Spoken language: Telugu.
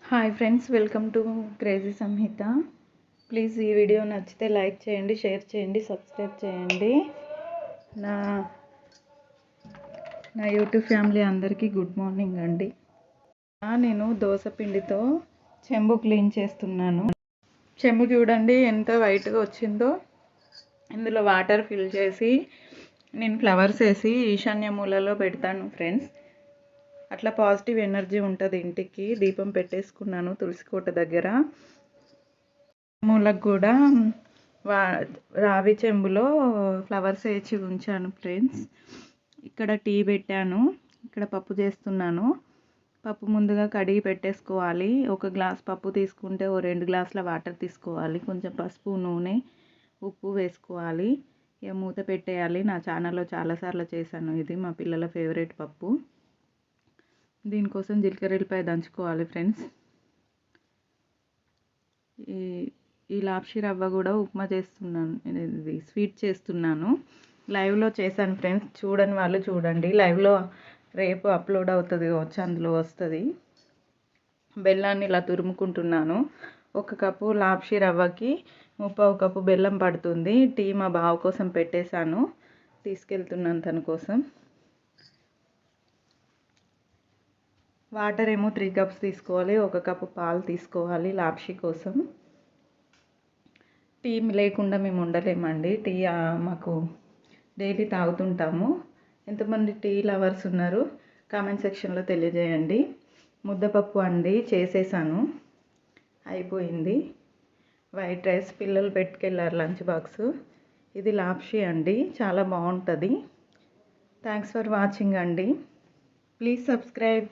Hi friends, welcome to crazy Samhitha. Please ఈ వీడియో నచ్చితే లైక్ చేయండి, షేర్ చేయండి, సబ్స్క్రైబ్ చేయండి. నా నా యూట్యూబ్ ఫ్యామిలీ అందరికీ గుడ్ మార్నింగ్ అండి. నేను దోశ పిండితో చెంబు క్లీన్ చేస్తున్నాను. చెంబు చూడండి ఎంత వైట్గా వచ్చిందో. ఇందులో వాటర్ ఫిల్ చేసి నేను ఫ్లవర్స్ వేసి ఈశాన్య మూలలో పెడతాను ఫ్రెండ్స్. అట్లా పాజిటివ్ ఎనర్జీ ఉంటుంది ఇంటికి. దీపం పెట్టేసుకున్నాను తులసి కోట దగ్గర. మూలకు కూడా రావి చెంబులో ఫ్లవర్స్ వేసి ఉంచాను ఫ్రెండ్స్. ఇక్కడ టీ పెట్టాను, ఇక్కడ పప్పు చేస్తున్నాను. పప్పు ముందుగా కడిగి పెట్టేసుకోవాలి. ఒక గ్లాస్ పప్పు తీసుకుంటే 2 గ్లాసుల వాటర్ తీసుకోవాలి. కొంచెం పసుపు, నూనె, ఉప్పు వేసుకోవాలి. ఇక మూత పెట్టేయాలి. నా ఛానల్లో చాలాసార్లు చేశాను. ఇది మా పిల్లల ఫేవరెట్ పప్పు. దీనికోసం జీలకర్ర ఎల్లిపాయ దంచుకోవాలి ఫ్రెండ్స్. ఈ లాప్షి రవ్వ కూడా ఉప్మా చేస్తున్నాను, ఇది స్వీట్ చేస్తున్నాను. లైవ్లో చేశాను ఫ్రెండ్స్. చూడని వాళ్ళు చూడండి. లైవ్లో రేపు అప్లోడ్ అవుతుంది వచ్చి, అందులో వస్తుంది. బెల్లాన్ని ఇలా తురుముకుంటున్నాను. 1 కప్పు లాప్షి రవ్వకి 3/4 కప్పు బెల్లం పడుతుంది. టీ మా బావ కోసం పెట్టేశాను, తీసుకెళ్తున్నాను తన కోసం. వాటర్ ఏమో 3 కప్స్ తీసుకోవాలి. 1 కప్పు పాలు తీసుకోవాలి లాప్షి కోసం. టీ లేకుండా మేము ఉండలేమండి. టీ మాకు డైలీ తాగుతుంటాము. ఎంతమంది టీ లవర్స్ ఉన్నారు కామెంట్ సెక్షన్లో తెలియజేయండి. ముద్దపప్పు అండి చేసేసాను, అయిపోయింది. వైట్ రైస్ పిల్లలు పెట్టుకెళ్ళారు లంచ్ బాక్స్. ఇది లాప్షి అండి, చాలా బాగుంటుంది. థ్యాంక్స్ ఫర్ వాచింగ్ అండి. Please subscribe.